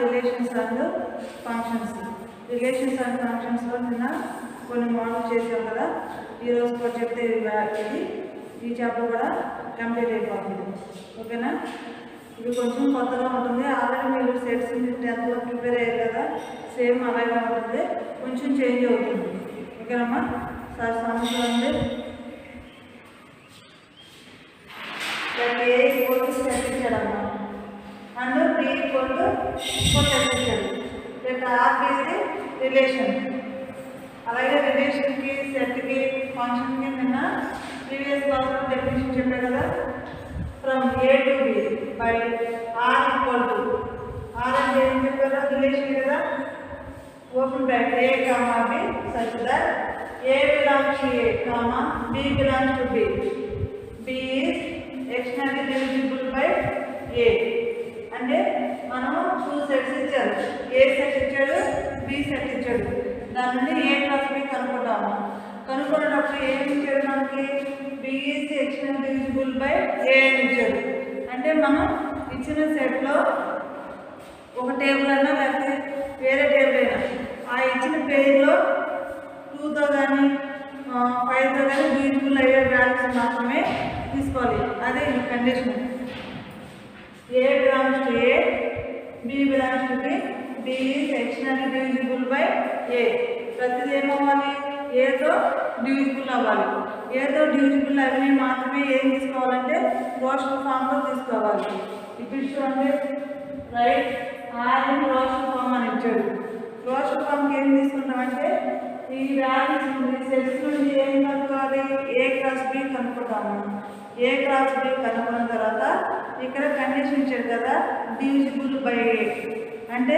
Relations and functions. Relations and ఫంక్షన్స్లో నిన్న కొన్ని మోడల్ చేసాం కదా. ఈరోజు కూడా చెప్తే ఇది ఈ చాప్టర్ కూడా కంప్లీట్ అయిపోతుంది. ఓకేనా? ఇది కొంచెం కొత్తగా ఉంటుంది. ఆల్రెడీ మీరు సెట్స్ 10th ప్రిపేర్ అయ్యారు కదా, సేమ్ అలాగే ఉంటుంది, కొంచెం చేంజ్ అవుతుంది. ఓకేనమ్మా? సార్ సమస్య ఉంది. A ఈక్వల్ టు సెట్ ఇచ్చాడమ్మా and B equal to set ఇచ్చాడు. R relation. అలాగే రిలేషన్కి, సెట్కి, ఫంక్షన్కి నిన్న ప్రీవియస్ క్లాస్లో డెఫినేషన్ చెప్పాను కదా. From A to B by R equal to, R అంటే ఏం చెప్పారో రిలేషన్ కదా. Open bracket A comma B such that A belongs to A comma B belongs to B. B is externally divisible by A. అంటే మనం 2 sets ఇచ్చారు. A set ఇచ్చాడు, B set ఇచ్చాడు. దాని నుండి A క్రాస్ B కనుక్కుంటాము. కనుక్కునేటప్పుడు ఏమి ఇచ్చాడు మనకి? B is externally divisible by A అని ఇచ్చాడు. అంటే మనం ఇచ్చిన సెట్లో ఒక టేబుల్ అయినా లేకపోతే వేరే టేబుల్ అయినా ఆ ఇచ్చిన పేరులో 2తో కానీ 5తో కానీ డివిజిబుల్ అయ్యే వాల్యూస్ మాత్రమే తీసుకోవాలి. అదే ఈ condition. A belongs to A, B belongs to B, B is externally divisible by A. ప్రతిదీ ఏమవ్వాలి? ఏతో డివిజిబుల్ అవ్వాలి. ఏతో డివిజిబుల్ అవి మాత్రమే ఏం తీసుకోవాలంటే రోషన్ ఫామ్లో తీసుకోవాలి. ఇప్పుడు చూడండి, write R in roster form అని ఇచ్చాడు. రోషన్ ఫామ్కి ఏం తీసుకుంటామంటే ఈ వాల్యూస్ సెట్స్ నుండి ఏం కనుక్కోవాలి? A క్రాస్ B కనుక్కుంటాము. A క్రాస్ B కనుక్కున్న తర్వాత ఇక్కడ కండిషన్ ఇచ్చాడు కదా, డివిజిబుల్ బై A. అంటే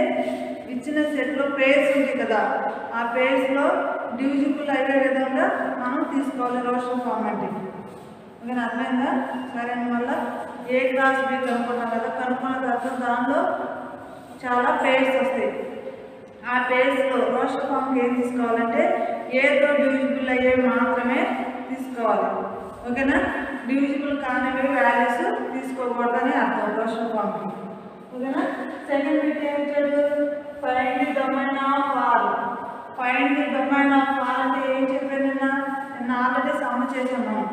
ఇచ్చిన సెట్లో పేర్స్ ఉంది కదా, ఆ పేర్స్లో డివిజిబుల్ అయ్యే విధంగా మనం తీసుకోవాలి రోషన్ ఫామ్ అంటే. ఓకేనా? అర్థమైందా? సరే, వల్ల A క్రాస్ B కనుక్కున్నాం కదా, కనుక్కున్న తర్వాత దానిలో చాలా పేర్స్ వస్తాయి. ఆ పేర్స్లో రోషన్ ఫామ్కి ఏం తీసుకోవాలంటే ఏతో డివిజిబుల్ అయ్యేవి మాత్రమే తీసుకోవాలి. ఓకేనా? డివిజిబుల్ కానివి వాల్యూస్ తీసుకోకూడదని అర్థం రోషన్ ఫామ్కి. ఓకేనా? సెకండ్ బిట్ ఏం ఇచ్చాడు? Find the domain of R. Find the domain of R అంటే ఏం చెప్పాను? నిన్న ఆల్రెడీ సమ్ చేసాం మనం.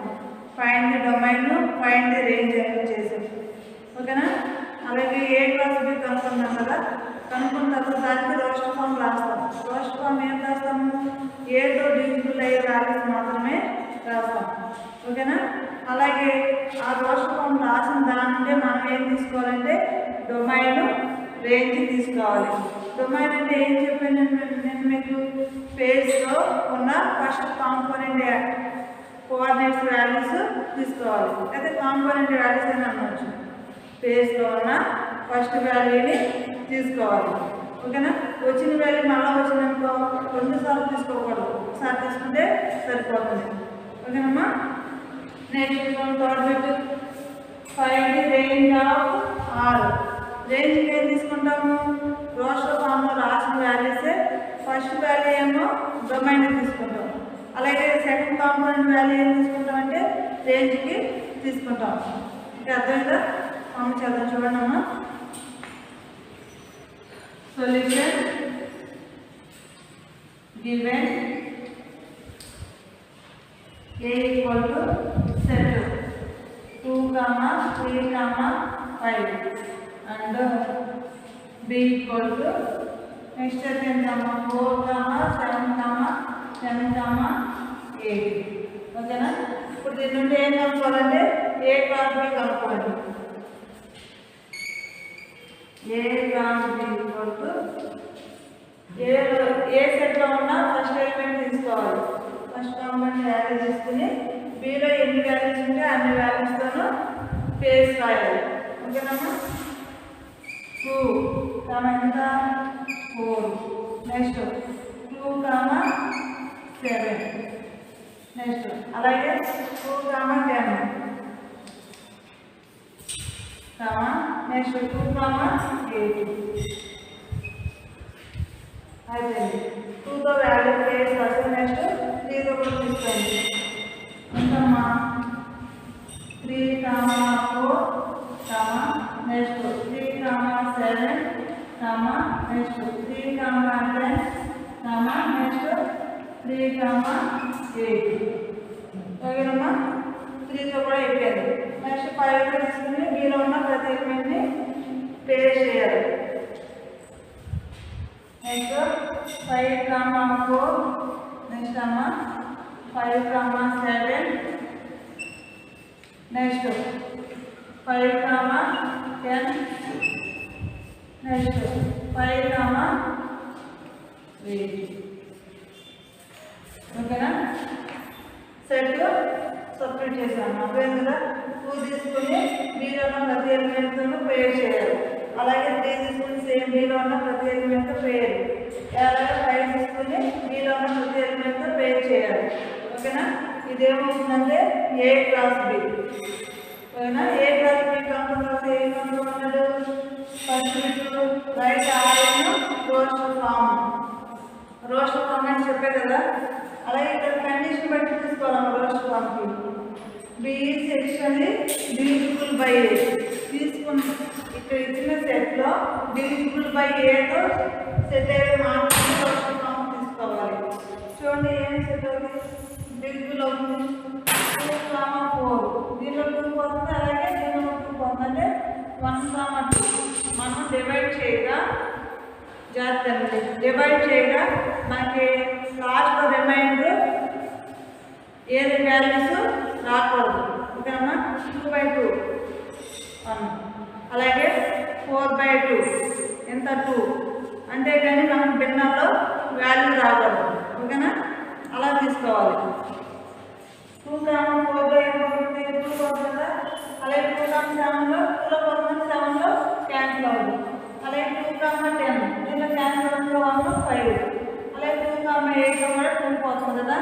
Find the domain, find the range అనేది చేసాం. ఓకేనా? అలాగే A క్రాస్ B కనుక్కున్నాం కదా, కనుక్కున్న తర్వాత దానికి రోషన్ ఫామ్ రాస్తాం. రోషన్ ఫామ్ ఏం రాస్తాము? ఏతో డివిజిబుల్ అయ్యే వాల్యూస్ మాత్రమే రాస్తాం. ఓకేనా? అలాగే ఆ రోషన్ ఫామ్ రాసిన దాని నుండి మనం ఏం తీసుకోవాలంటే డొమైన్, రేంజ్ తీసుకోవాలి. డొమైన్ అంటే ఏం చెప్పాను నేను మీకు? పేజ్లో ఉన్న ఫస్ట్ కాంపోనెంట్ కోఆర్డినేట్స్ వాల్యూస్ తీసుకోవాలి. అయితే కాంపోనెంట్ వాల్యూస్ అని అనవచ్చు. పేజ్లో ఉన్న ఫస్ట్ వాల్యూని తీసుకోవాలి. ఓకేనా? వచ్చిన వాల్యూ మళ్ళీ వచ్చిందనుకో 2 సార్లు తీసుకోకూడదు, ఒకసారి తీసుకుంటే సరిపోతుంది. ఓకేనమ్మా? Next third bit, find the range of R. రేంజ్కి ఏం తీసుకుంటాము? రోషన్ ఫామ్లో రాసిన వాల్యూసే. ఫస్ట్ వాల్యూ ఏమో డొమైన్ తీసుకుంటాం. అలాగే సెకండ్ కాంపోనెంట్ వాల్యూ ఏం తీసుకుంటామంటే రేంజ్కి తీసుకుంటాం. ఇంకా అర్థమైందా? ఫామ్ చదువు చూడండి అమ్మా. Solution given A equal to set 2, 3, 5 and B equal to next ఏంటమ్మా 4, 7, 10, 8. ఓకేనా? ఇప్పుడు దీని నుండి ఏం కనుక్కోవాలంటే A క్రాస్ B కనుక్కోవాలి. A cross B equal to A సెట్లో ఉన్న ఫస్ట్ ఎలిమెంట్ తీసుకోవాలి. ఫస్ట్ కాంపోనెంట్ వాల్యూ తీసుకుని Bలో ఎన్ని వాల్యూస్ ఉంటే అన్ని వాల్యూస్తోనూ పేర్స్ రాయాలి. ఓకేనమ్మా? 2, ఎంత 4. నెక్స్ట్ 2, 7. నెక్స్ట్ అలాగే 2, 10. నెక్స్ట్ 2, 8. అయితే 2తో వాల్యూ ప్లేస్ వస్తుంది. నెక్స్ట్ 3తో కూడా తీసుకోండి. ఎంతమ్మా? 3, 4, నెక్స్ట్ 3, 7, నెక్స్ట్ 3, 10, నెక్స్ట్ 3, 8 ఓకేనమ్మా. 3తో కూడా అయిపోయింది. నెక్స్ట్ 5 తీసుకుని మీలో ఉన్న ప్రతి ఎలిమెంట్ని పేర్ చేయాలి. నెక్స్ట్ 5, 4 నెక్స్ట్ అమ్మ 5, 7 నెక్స్ట్ 5, 10 నెక్స్ట్ 5, 8 ఓకేనా. సెట్ సబ్మిట్ చేశాను. అర్థమైంది కదా. 2 తీసుకుని మీలో ఉన్న ప్రతి ఎలిమెంట్తో పేర్ చేయాలి. అలాగే 3 తీసుకుని సేమ్ మీలో ఉన్న ప్రతి ఎలిమెంట్తో పేర్. అలాగే 5 తీసుకుని మీలో ఉన్న ప్రతి ఎలిమెంట్తో పేర్ చేయాలి. ఓకేనా. ఇదేమవుతుందంటే A క్రాస్ B. ఓకేనా. A క్రాస్ B కంప్యూటర్ ఏం కనుక్కున్నాడు. ఫస్ట్ రైట్ ఆర్ఎన్ రోస్టర్ ఫామ్ అని చెప్పే కదా. అలాగే ఇక్కడ కండిషన్ బట్టి తీసుకోవాలి. రోస్టర్ ఫామ్కి B section divisible by A తీసుకుని ఇక్కడ ఇచ్చిన సెట్లో డివిజిబుల్ బై Aతో సెట్ అయ్యే మాత్రమే రోస్టర్ ఫామ్ తీసుకోవాలి. చూడండి ఏం సెట్ అవుతుంది. డివిజిబుల్ అవుతుంది 2, 4 దీనిలో 2 పోతుంది. అలాగే దీనిలో 2 పోతుంది. అంటే 1, 2 మనం డివైడ్ చేయగా జాగ్రత్త. డివైడ్ చేయగా మనకి లాస్ట్ రిమైండర్ ఏది వాల్యూస్ రాకూడదు. ఓకేనమ్మా. 2/2 1 అలాగే 4/2 ఎంత 2 అంతేగాని మనకు భిన్నంలో వాల్యూ రాకూడదు. ఓకేనా. అలా తీసుకోవాలి. 2, 4లో ఏమవుతుంది 2 పోతుంది కదా. అలాగే 2, 7లో 2లో పోతుంది. 7లో క్యాన్సిల్ అవుతుంది. అలాగే 2, 10 దీనిలో క్యాన్సిల్ అవుతుంది. 1, 5 అలాగే 2, 8లో కూడా 2 పోతుంది కదా.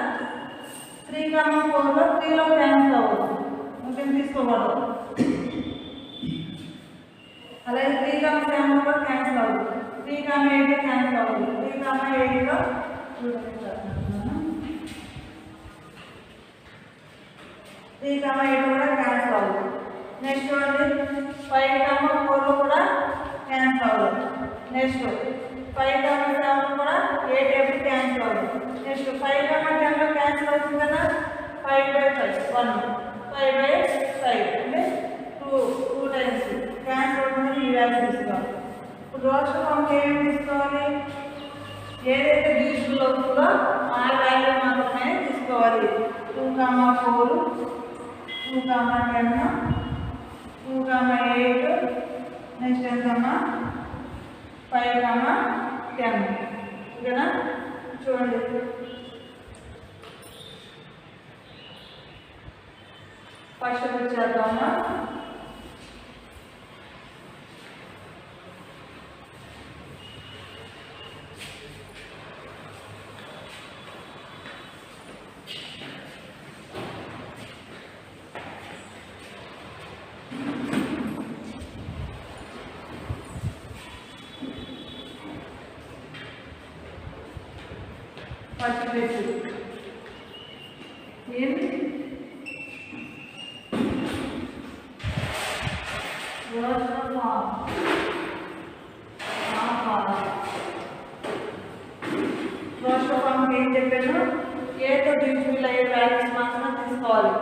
3, 4లో 3లో క్యాన్సిల్ అవుతుంది. ఇంకేం తీసుకోకూడదు. అలాగే 3, 7లో కూడా క్యాన్సిల్ అవుతుంది. 3, 8లో క్యాన్సిల్ అవుతుంది. 3, 8లో 3, 8 కూడా క్యాన్సిల్ అవుతుంది. నెక్స్ట్ చూడండి 5, 4లో కూడా క్యాన్సిల్ అవుతుంది. నెక్స్ట్ 5, 7 కూడా 8 ఎప్పుడు క్యాన్సిల్ అవుతుంది. నెక్స్ట్ 5, 10లో క్యాన్సిల్ అవుతుంది కదా. 5/5 1 5/5 అంటే 2 టైమ్స్ క్యాన్సిల్ అవుతుంది. ఈ వాల్యూ తీసుకోవాలి. ఇప్పుడు రోస్టర్ ఫామ్కి ఏమేమి తీసుకోవాలి. ఏదైతే డివిజిబుల్ అవుతుందో ఆ వాల్యూ మాత్రమే తీసుకోవాలి. 2, 4 2, 10 2, 8 నెక్స్ట్ ఎంతమ్మా 5, 10 ఓకేనా. చూడండి ఫస్ట్ చేద్దామా. First in roster form roster form ఏం చెప్పాను. ఏతో డివిజిబుల్ అయ్యే వాల్యూస్ మాత్రం తీసుకోవాలి.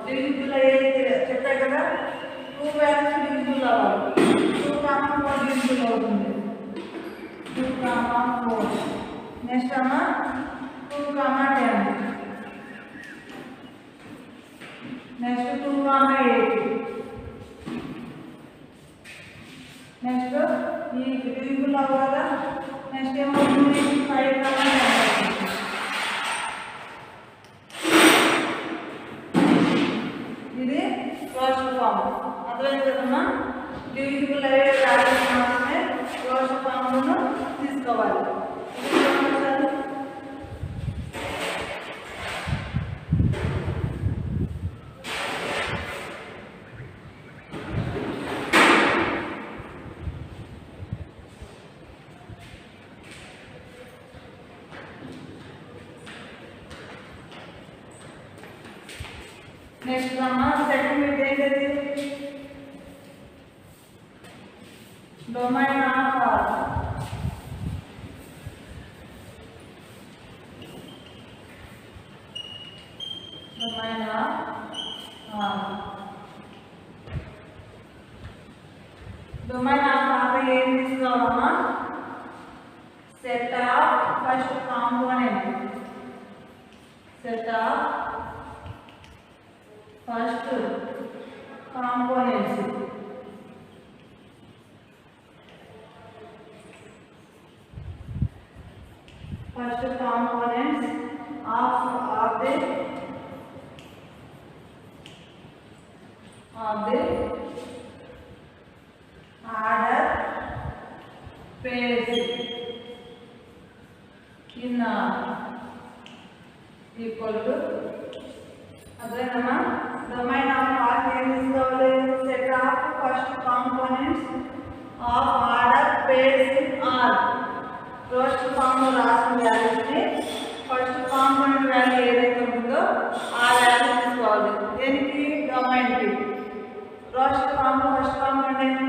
డివిజిబుల్ అయ్యేది చెప్పా కదా. 2 వాల్యూస్ డివిజిబుల్ అవ్వాలి. 2, 4 డివిజిబుల్ అవుతుంది. 2, 4 నెక్స్ట్ అమ్మా 2, 10 నెక్స్ట్ 2, 8 నెక్స్ట్ ఈ డివిజిబుల్ అవ్వాలి కదా. నెక్స్ట్ ఏమవుతుంది 5, 10 ఇది రోస్టర్ ఫామ్. అర్థమైంది కదమ్మా. డివిజిబుల్ అయ్యే వాల్యూస్ మాత్రమే రోస్టర్ ఫామ్ను తీసుకోవాలి. నెక్స్ట్ అమ్మా సెకండ్ బిట్ ఏంటది. Domain of domain of R. Domain of R ఏం తీసుకోవాలమ్మా set of first component, set of first components, first components of the order pairs in equal to domain of R is the set of first components of order pairs in R. First form రాసిన వాల్యూస్ని first component value ఏదైతే ఉంటుందో ఆ value తీసుకోవాలి. దేనికి డొమైన్కి. First component ఏంటి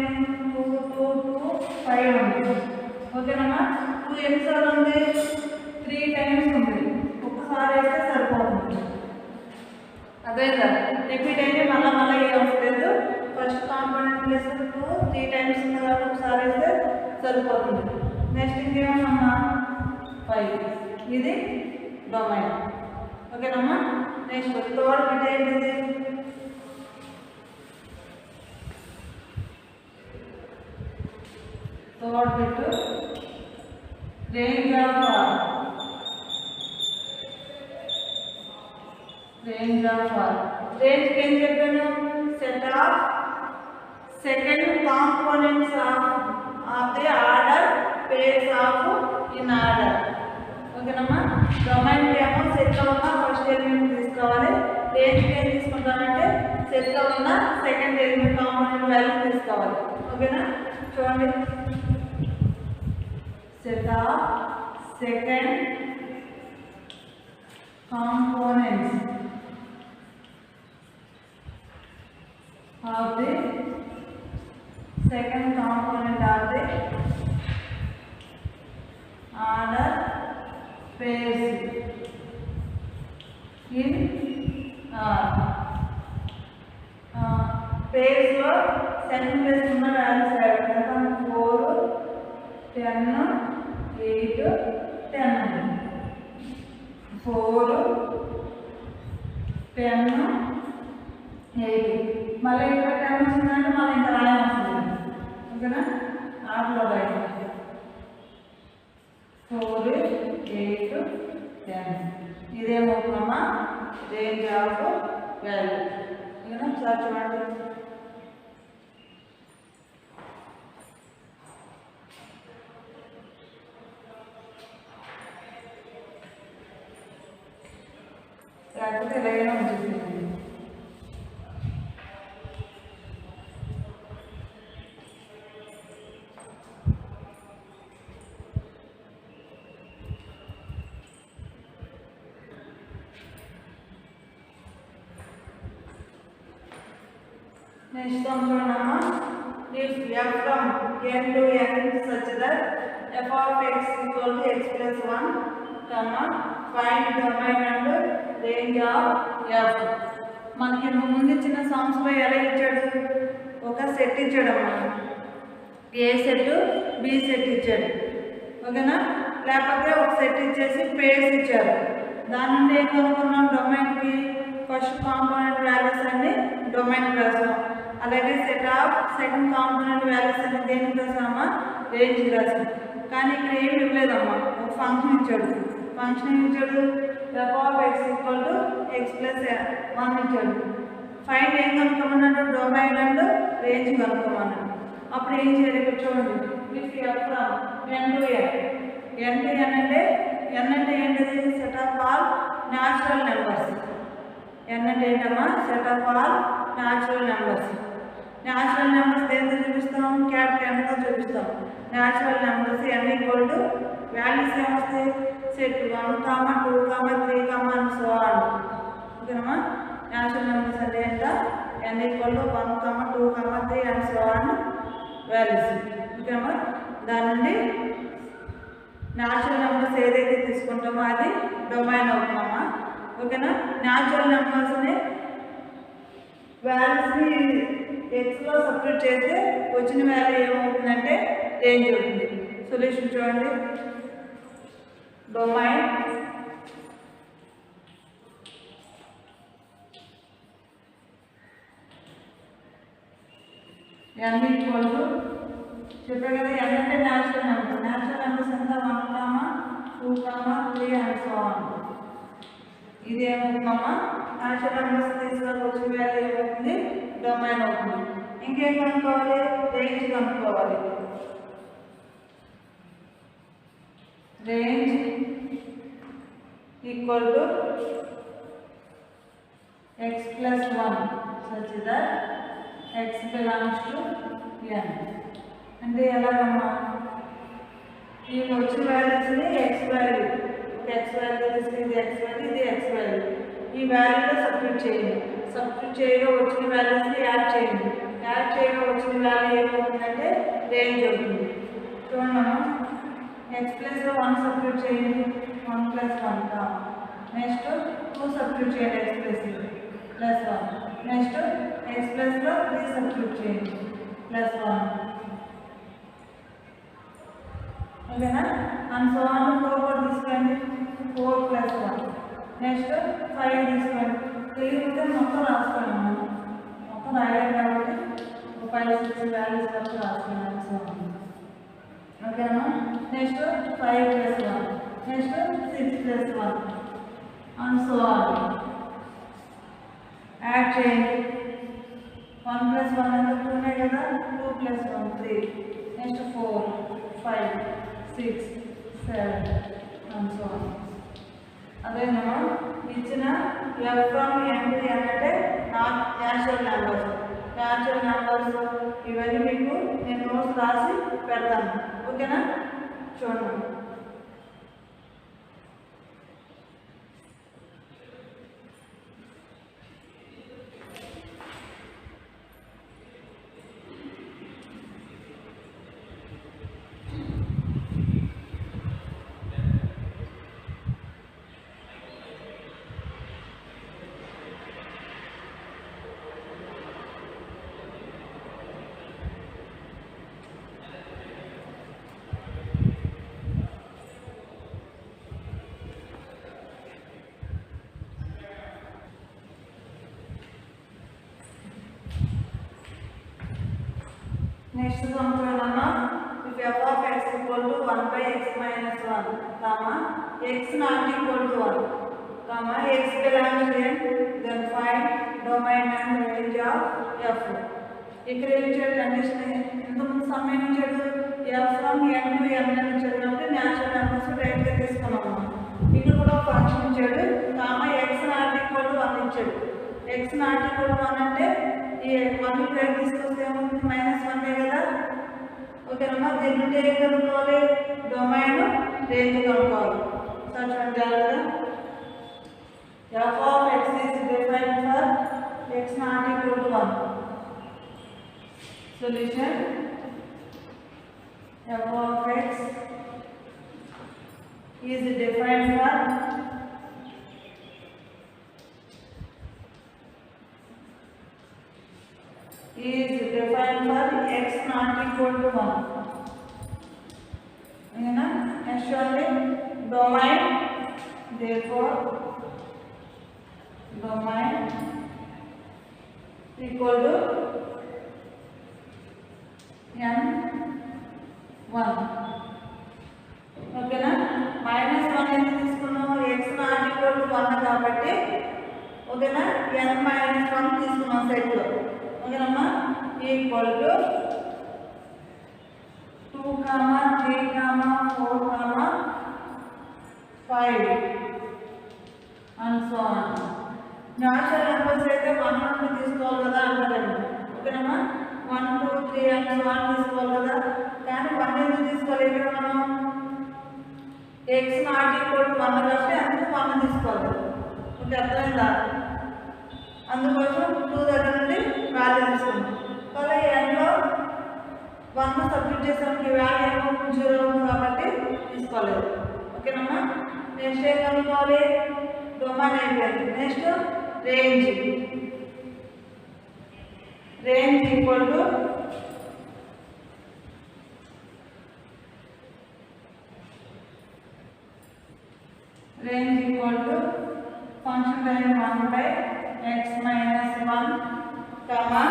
2 2 2 5 ఉంది. ఓకేనమ్మా 2 ఎన్నిసార్లు ఉంది 3 టైమ్స్ ఉంది. ఒక్కసారి వేస్తే సరిపోతుంది. అదే కదా రిపీట్ అయితే మళ్ళీ ఏం వస్తుంది. ఫస్ట్ కాంపోనెంట్ ప్లస్ 2 3 టైమ్స్ ఉంది కాబట్టి ఒకసారి వేస్తే సరిపోతుంది. నెక్స్ట్ ఇంకేమన్నా 5 ఇది డొమైన్. ఓకేనమ్మా నెక్స్ట్ థర్డ్ బిట్ ఏంటిది third bit range of R. Range ఏం చెప్పాను set of second components of the order pairs of in order. ఓకేనమ్మా డొమైన్కి ఏమో సెట్లో ఉన్న ఫస్ట్ ఎలిమెంట్ తీసుకోవాలి. రేంజ్కి ఏం తీసుకుంటామంటే సెట్లో ఉన్న సెకండ్ ఎలిమెంట్ కాంపోనెంట్ వాల్యూ తీసుకోవాలి. ఓకేనా చూడండి set of second components of the second component of the order pairs in pairs లో సెకండ్ ప్లేస్ ఉన్న వాల్యూస్ రాయాలి. 4 10 8 10 4 10 8 మళ్ళీ ఇక్కడ 10 వస్తుందంటే మళ్ళీ ఇంకా రాయాల్సింది. ఓకేనా ఆటలో రాయాలి 4 8 10 ఇదేమవుతుందమ్మా రేంజ్ ఆఫ్ వాల్యూ. ఓకేనా సార్ చూడండి లేకపోతే ఇలాగైనా వచ్చేసింది. Next one చూడమ్మా if f from n to n such that f of x equal to x plus 1 comma find domain and range of f. మనకి ముందు ఇచ్చిన సమ్స్ లో ఎలా ఇచ్చాడు ఒక సెట్ ఇచ్చాడమ్మా ఏ సెట్ బి సెట్ ఇచ్చాడు. ఓకేనా లేకపోతే ఒక సెట్ ఇచ్చేసి పేర్స్ ఇచ్చారు. దాని నుండి ఏం కనుక్కున్నాం డొమైన్కి ఫస్ట్ కాంపోనెంట్ వాల్యూస్ అన్ని డొమైన్కి రాసాం. అలాగే set of second component values అన్ని దేనికి రాసామా రేంజ్కి రాసాం. కానీ ఇక్కడ ఏమి ఇవ్వలేదమ్మా ఒక ఫంక్షన్ ఇచ్చాడు. ఫంక్షన్ ఏమి ఇచ్చాడు f of x equal to x plus 1 ఇచ్చాడు. ఫైండ్ ఏం కనుక్కోమన్నాడు డొమైన్ అండ్ రేంజ్ కనుక్కోమన్నాడు. అప్పుడు ఏం చేయాలి ఇక్కడ చూడండి if f from n to n అంటే ఏంటిది set of all natural numbers. n అంటే ఏంటమ్మా set of all natural numbers. Natural numbers దేంతో చూపిస్తాం క్యాపిటల్ Nతో చూపిస్తాం. Natural numbers n equal to values ఏమొస్తాయి సెట్ 1 2 3 and so on. ఓకేనమ్మా న్యాచురల్ నెంబర్స్ అంటే ఎంత n equal to 1 2 3 and so on values. ఓకేనమ్మా దాని నుండి న్యాచురల్ నెంబర్స్ ఏదైతే తీసుకుంటామో అది డొమైన్ అవుతుందమ్మా. ఓకేనా. న్యాచురల్ నెంబర్స్ని వాల్యూస్ని ఎక్స్లో సబ్స్టిట్యూట్ చేస్తే వచ్చిన వాల్యూ ఏమవుతుందంటే రేంజ్ అవుతుంది. సొల్యూషన్ చూడండి. డొమైన్ n ఈక్వల్ టు చెప్పారు కదా, n అంటే న్యాచురల్ నెంబర్. న్యాచురల్ నెంబర్స్ ఎంత 1, 2, 3 అండ్ సో ఆన్. ఇది ఏమవుతుందమ్మా న్యాచురల్ నెంబర్స్ తీసుకొని వచ్చిన వాల్యూ ఏమవుతుంది డొమైన్ అవుతుంది. ఇంకేం కనుక్కోవాలి, రేంజ్ కనుక్కోవాలి. Range equal to x+1 such that x belongs to n. అంటే ఎలాగమ్మా, ఈ వచ్చిన వాల్యూస్ని ఎక్స్ వాల్యూ తీసుకుని ఎక్స్ వాల్యూ ఇది ఎక్స్ వాల్యూ ఈ వాల్యూలో సబ్స్టిట్యూట్ చేయండి. సబ్స్టిట్యూట్ చేయగా వచ్చిన వాల్యూస్ని యాడ్ చేయండి. యాడ్ చేయగా వచ్చిన వాల్యూ ఏమవుతుందంటే రేంజ్ అవుతుంది. చూడమ్మా, ఎక్స్ ప్లస్లో 1 సబ్స్టిట్యూట్ చేయండి, 1+1. నెక్స్ట్ 2 సబ్స్టిట్యూట్ చేయండి ఎక్స్ +1. నెక్స్ట్ ఎక్స్ ప్లస్లో 3 సబ్స్టిట్యూట్ చేయండి +1. ఓకేనా. అండ్ సో ఆన్ 4 తీసుకోండి, 4+1. నెక్స్ట్ 5 తీసుకోండి. తెలియకపోతే మొత్తం రాసుకోండి. మొత్తం రాయాలి కాబట్టి 5, 6 వాల్యూస్ వరకు రాసుకోండి. సో ఓకేనా. Next 5+1. Next 6+1 and so on. Add చేయండి. 1+1 అంటే 2 కదా, 2+1 3. Next 4, 5, 6, 7 and so on. అదేనమ్మా ఇచ్చిన f from n to n అంటే న్యాచురల్ నెంబర్స్. న్యాచురల్ నెంబర్స్ ఇవన్నీ మీకు నేను నోట్స్ రాసి పెడతాను. ఓకేనా. చూడండి. నెక్స్ట్ చూడమ్మా, if f of x equal to 1/x minus 1, x not equal to 1, x belongs to n, then find domain and range of f. ఇక్కడ ఏం చేయాలి కండిషన్, ఇంతకుముందు సమ్మేం ఇచ్చాడు, f from n to n అని ఇచ్చాడు కాబట్టి న్యాచురల్ నెంబర్స్ డైరెక్ట్గా తీసుకున్నాము. ఇక్కడ కూడా ఫంక్షన్ ఇచ్చాడు, x not equal to 1 ఇచ్చాడు. x not equal to 1 అంటే ఈ 1 ప్లేట్ తీసుకొస్తే ఏమవుతుంది -1 కదా. ఓకేనమ్మా. దీని నుండి ఏం కనుక్కోవాలి, డొమైన్ రేంజ్ కనుక్కోవాలి. చూడండి జాగ్రత్తగా. f of x is defined for x not equal to 1. Solution f of x is defined for x not equal to 1. Okay, next one domain. Therefore, domain equal to n1. Okay na, -1 ఎంత తీసుకున్నాము, x not equal to 1 కాబట్టి ఓకేనా, n-1 తీసుకున్నాం set లో. ఓకేనమ్మా. Equal to 2, 3, 4, 5 and so on. Natural numbers అయితే 1 నుండి తీసుకోవాలి కదా అంటారండి. ఓకేనమ్మా. 1, 2, 3 అండ్ సో ఆన్ తీసుకోవాలి కదా. కానీ 1 ఎందుకు తీసుకోవాలి, ఇక్కడ మనం x నాట్ ఈక్వల్ టు 1 కాబట్టి అందుకు 1 తీసుకోవాలి. ఓకే, అర్థమైందా? అందుకోసం 2 దగ్గర నుండి వాల్యూ తీసుకుంటాం. కానీ ఎన్లో 1 సబ్స్టిట్యూట్ చేసానికి వాల్యూ ఏమవుతుంది, 0 అవుతుంది కాబట్టి తీసుకోలేదు. ఓకేనమ్మా. నెక్స్ట్ ఏం కనుక్కోవాలి, డొమైన్ అయిపోయింది. Next range equal to function time 1/x minus 1 comma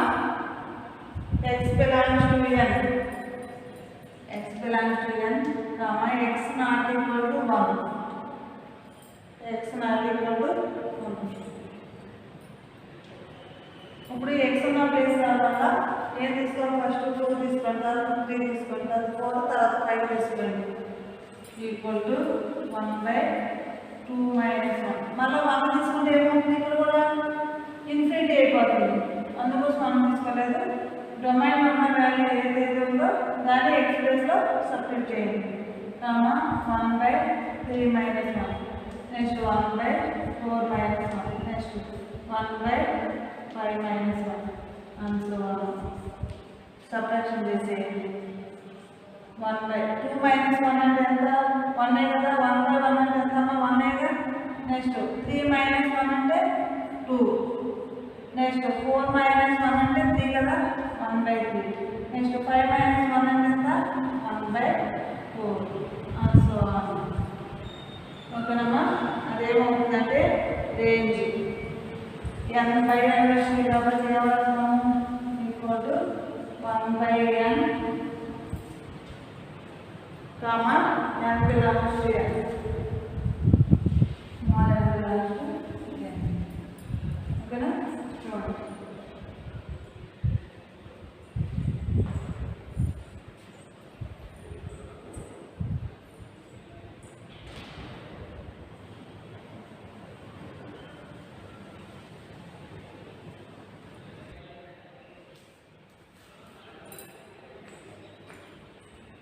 x belongs to n comma x not equal to 1 ఇప్పుడు x ఉన్న ప్లేస్ కావాలా ఏం తీసుకోవాలి? ఫస్ట్ 2 తీసుకోండి, తర్వాత 3 తీసుకోండి, తర్వాత 4, తర్వాత 5 తీసుకోండి. Equal to 1/2 minus 1. మళ్ళీ 1 తీసుకుంటే ఏమవుతుంది? ఇక్కడ కూడా ఇన్ఫినిటీ అయిపోతుంది. అందుకోసం 1 తీసుకోలేదు. డొమైన్ ఉన్న వాల్యూ ఏదైతే ఉందో దాన్ని x ప్లేస్లో సబ్స్టిట్యూట్ చేయండి. 1/3 minus 1, next 1/4 minus 1, next 1/5 minus 1 and so on. Subtraction చేసేయండి. 1/2 minus 1 అంటే ఎంత? 1 కదా. 1/1 అంటే ఎంత? 1 నెక్స్ట్ 3 minus 1 అంటే 2, నెక్స్ట్ 4 minus 1 అంటే 3 కదా. 1/3, నెక్స్ట్ 5 minus 1 అంటే ఎంత? 1/4 and so on. ఓకేనమ్మా? అదేమవుతుందంటే రేంజ్ n/n వచ్చింది కాబట్టి ఏమవుతాం? Equal to 1/n comma n belongs to n. Small n belongs to n. ఓకేనా? చూడండి.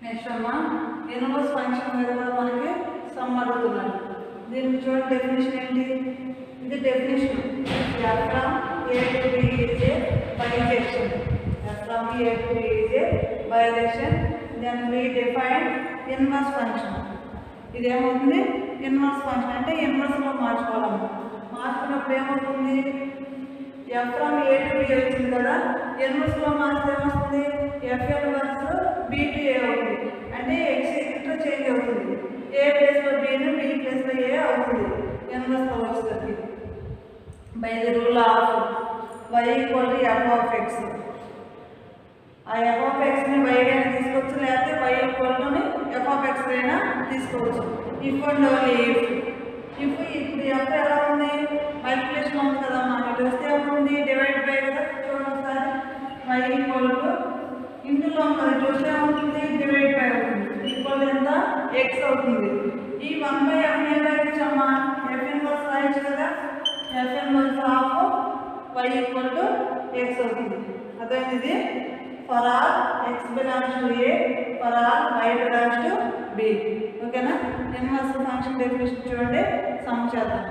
నెక్స్ట్ అమ్మా ఇన్వర్స్ ఫంక్షన్ మీద కూడా మనకి సమ్ అడుగుతున్నాడు. దీనికి చూడండి డెఫినేషన్ ఏంటి? ఇది definition f from a to b is a bijection. f from a to b is a bijection. Then we define inverse function. ఇది ఏమవుతుంది? ఇన్వర్స్ ఫంక్షన్ అంటే ఇన్వర్స్లో మార్చుకోవాలి. మార్చుకున్నప్పుడు ఏమవుతుంది? f from a to b వచ్చింది కదా. ఇన్వర్స్లో మార్చితే ఏమొస్తుంది? f inverse b to a అవుతుంది. అంటే x ఇట్లా చేంజ్ అవుతుంది. a ప్లేస్లో b b ప్లేస్లో a అవుతుంది. ఇన్వర్స్లో వస్తుంది. By the rule of y equal to f of x. ఆ f ఆఫ్ xని y అయినా తీసుకోవచ్చు, లేకపోతే y ఈక్వల్ టుని f ఆఫ్ x అయినా తీసుకోవచ్చు. ఇఫ్ అండ్ ఓన్లీ ఇఫ్ ఇప్పుడు f ఎలా ఉంది? మల్టిప్లికేషన్ ఉంది కదా. మనకి వస్తే ఏమవుతుంది? డివైడ్ బై కదా. చూడండి ఒకసారి y ఈక్వల్ టు ఇందులో ఉన్నది చూస్తే ఏమవుతుంది? డివైడ్ బై అవుతుంది. ఈక్వల్ ఎంత? x అవుతుంది. ఈ 1/f ఏం రాయొచ్చమ్మా? f ఇన్వర్స్ రాయొచ్చు కదా. f inverse of y equal to x అవుతుంది. అదేంటి? ఇది for all x belongs to a, for all y belongs to b. ఓకేనా? ఇన్వర్స్ ఫంక్షన్ డెఫినేషన్ చూడండి. సమ్ చేద్దాం.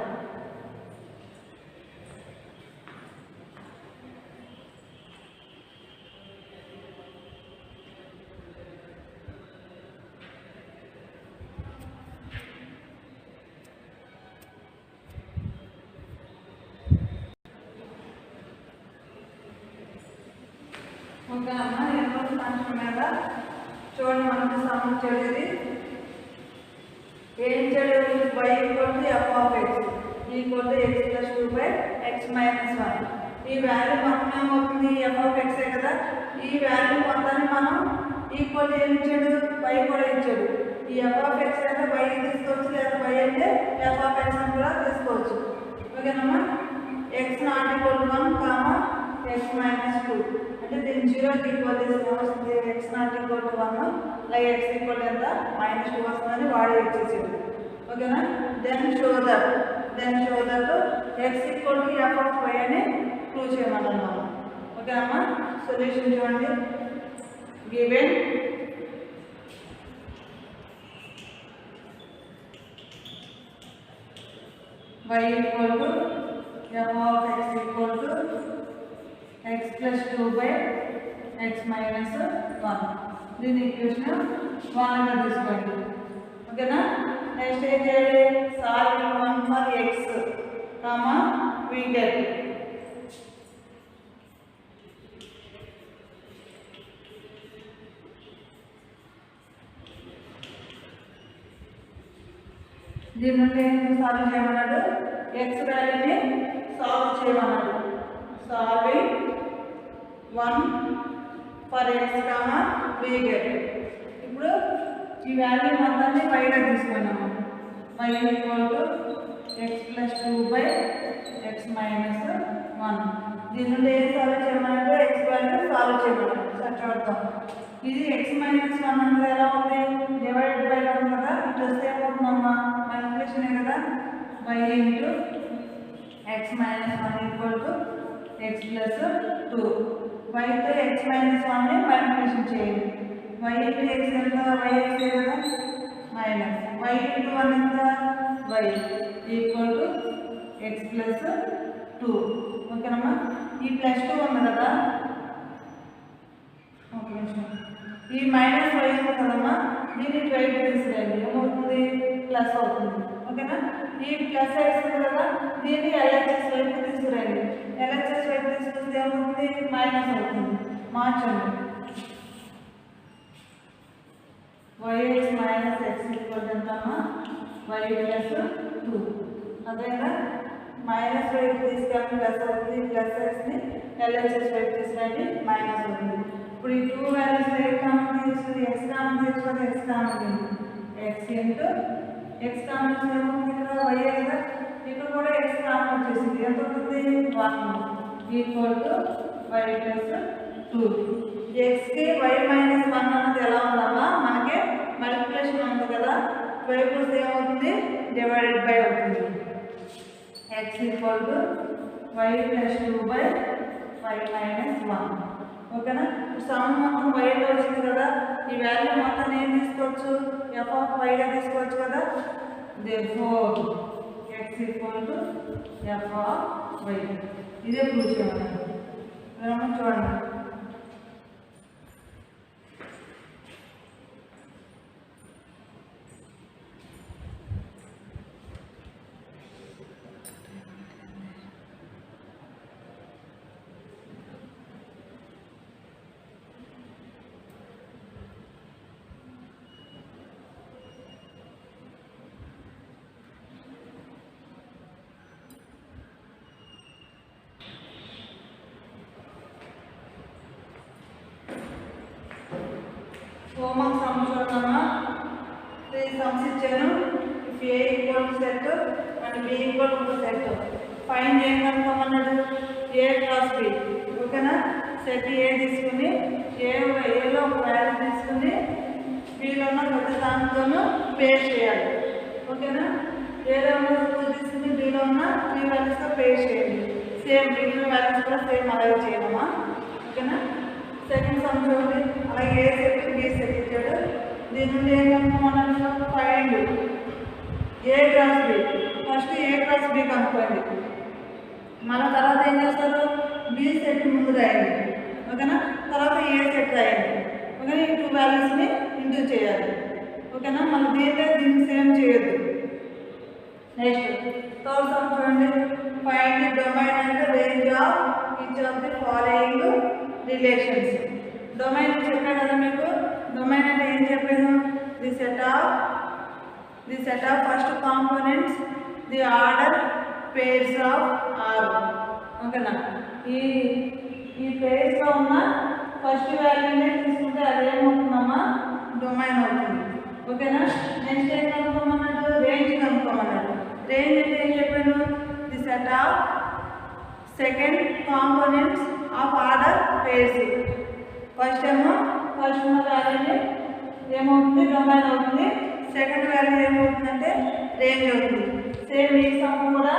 ఓకే అమ్మా, ఇన్వర్స్ ఫంక్షన్ మీద చూడండి మనకు సంబంధించేది ఏం చేయలేదు? y equal to f of x equal to x plus 2/x minus 1. ఈ వాల్యూ మొత్తం ఏమవుతుంది? f ఆఫ్ x కదా. ఈ వాల్యూ మొత్తాన్ని మనం ఈక్వల్ ఏం ఇచ్చాడు? y కూడా ఇచ్చాడు. ఈ f ఆఫ్ x అంటే y తీసుకోవచ్చు, లేదా y అంటే f ఆఫ్ x అని కూడా తీసుకోవచ్చు. ఓకేనమ్మా? x not equal to 1 comma x minus 2 అంటే దీన్ని 0కి ఈక్వల్ చేస్తే వస్తుంది x నాట్ ఈక్వల్ టు 1, అలాగే x ఈక్వల్ ఎంత? -2 వస్తుందని వాడే ఇచ్చేసాడు. ఓకేనా? Then show that x equal to f of y అని ప్రూవ్ చేయమన్నాను. ఓకేనమ్మా? సొల్యూషన్ చూడండి. Given y equal to f of x equal to x plus 2/x minus 1. దీని ఈక్వేషన్ 1 గా తీసుకోండి. ఓకేనా? నెక్స్ట్ ఏం చేయాలి? Solve 1 for x comma we get. దీని నుండి సాల్వ్ చేయమన్నాడు, ఎక్స్ వాల్యూని సాల్వ్ చేయమన్నాడు. Solving 1 for x comma we get. ఇప్పుడు ఈ వాల్యూ మొత్తాన్ని పైగా తీసుకున్నాము. y equal to X plus 2 x minus 1. దీని నుండి ఏం సాల్వ్ చేయమన్నాడు, ఎక్స్ వాల్యూ సాల్వ్ చేయమన్నాడు. సరే చూద్దాం. ఇది ఎక్స్ మైనస్ 1 అంటే ఎలా ఉంది, డివైడెడ్ బై ఉంది కదా, ఇటు వస్తే ఏమవుతుందమ్మా మల్టిప్లికేషన్ కదా. y into X minus 1 equal to X plus 2. వైతో ఎక్స్ మైనస్ 1ని మల్టిప్లికేషన్ చేయండి. y ఇంటూ ఎక్స్ ఎంత, y ఎక్స్ కదా మైనస్ y ఇంటూ 1 ఎంత, y equal to X plus 2. ఓకేనమ్మా. ఈ ప్లస్ 2 ఉంది కదా, ఒక నిమిషం, ఈ మైనస్ y ఉంది కదమ్మా, దీన్ని రైట్ తీసుకురండి, ఏమవుతుంది ప్లస్ అవుతుంది. ఓకేనా. ఈ ప్లస్ ఎక్స్ ఉంది కదా, దీన్ని ఎల్హెచ్ఎస్ వైపు తీసుకురండి. ఎల్హెచ్ఎస్ వైపు తీసుకొస్తే ఏమవుతుంది మైనస్ అవుతుంది. మార్చండి. yx మైనస్ ఎక్స్ ఈక్వల్ ఎంతమ్మా, y ప్లస్ 2. అదేనా, మైనస్ వైపు తీసుకెళ్ళి ప్లస్ అవుతుంది, ప్లస్ ఎక్స్ని ఎల్హెచ్ఎస్ వైపు తీసుకురండి, మైనస్ అవుతుంది. ఇప్పుడు ఈ 2 వాల్యూస్ ఏ కామన్ తీసుకుని ఎక్స్ కామన్ తీసుకొని X common X into X common ఏమవుతుంది ఇక్కడ y కదా, ఇక్కడ కూడా ఎక్స్ కామన్ వచ్చేసింది. ఎంత ఉంటుంది 1 equal to y plus 2. ఎక్స్కి y minus 1 అన్నది ఎలా ఉందమ్మా, మనకి మల్టిప్లికేషన్ ఉంది కదా, వైపు వస్తే ఏమవుతుంది డివైడెడ్ బై అవుతుంది. X equal to y plus 2 by y minus 1. ఓకేనా. సమ్ మొత్తం వైలో వచ్చింది కదా, ఈ వాల్యూ మొత్తం ఏం తీసుకోవచ్చు, ఎఫ్ ఆఫ్ వైగా తీసుకోవచ్చు కదా. Therefore x equal to f of y. ఇదే ప్రూవ్ చేయాలి. చూడండి. హోంవర్క్ సమ్ చూడమ్మా. 3 సమ్స్ ఇచ్చాను. If A equal to set and B equal to set, find ఏం కనుక్కోమన్నాడు, ఏ క్రాస్ బి. ఓకేనా. సెట్ ఏ తీసుకుని ఏలో ఒక వాల్యూ తీసుకుని బిలో ఉన్న ప్రతి దానితోనూ పేర్ చేయాలి. ఓకేనా. ఏలో ఉన్న 2 తీసుకుని బిలో ఉన్న 3 వాల్యూస్తో పేర్ చేయండి. సేమ్ మిగిలిన వాల్యూస్ కూడా సేమ్ అలాగే చేయడమా. ఓకేనా. సెకండ్ సమ్ చూడండి. అలాగే ఏ సెట్ బి సెట్ ఇచ్చాడు. దీని నుండి ఏం కనుక్కోమన్నాడు, find a cross B. First A cross B కనుక్కోండి. మన తర్వాత ఏం చేస్తారు, బి సెట్ ముందు రాయండి. ఓకేనా. తర్వాత ఏ సెట్ రాయండి. ఓకేనా. ఈ 2 వాల్యూస్ని ఇంటూ చేయాలి. ఓకేనా. మళ్ళీ దీన్ని సేమ్ చేయొద్దు. నెక్స్ట్ థర్డ్ సమ్ చూడండి. ఫైండ్ ది డొమైన్ అంటే range of each of the following relations. Domain చెప్పాను కదా మీకు. డొమైన్ అంటే ఏం చెప్పాను, the set of first components the order pairs of R. ఓకేనా. ఈ పేర్స్లో ఉన్న ఫస్ట్ వాల్యూనే తీసుకుంటే అదేమవుతుందమ్మా డొమైన్ అవుతుంది. ఓకేనా. నెక్స్ట్ ఏం కనుక్కోమన్నాడు, రేంజ్ కనుక్కోమన్నాడు. రేంజ్ అంటే ఏం చెప్పాను, the set of second components of order pairs. First ఉన్న వాల్యూని ఏమవుతుంది డొమైన్ అవుతుంది. సెకండ్ వాల్యూ ఏమవుతుందంటే రేంజ్ అవుతుంది. సేమ్ ఈ సమ్ కూడా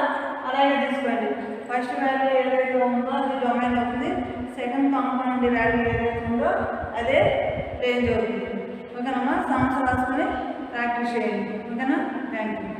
అలాగే తీసుకోండి. ఫస్ట్ వాల్యూ ఏదైతే ఉందో అది డొమైన్ అవుతుంది. సెకండ్ కాంపోనెంట్ వాల్యూ ఏదైతే ఉందో అదే రేంజ్ అవుతుంది. ఓకేనమ్మా. సమ్స్ రాసుకొని ప్రాక్టీస్ చేయండి. ఓకేనా. Thank you.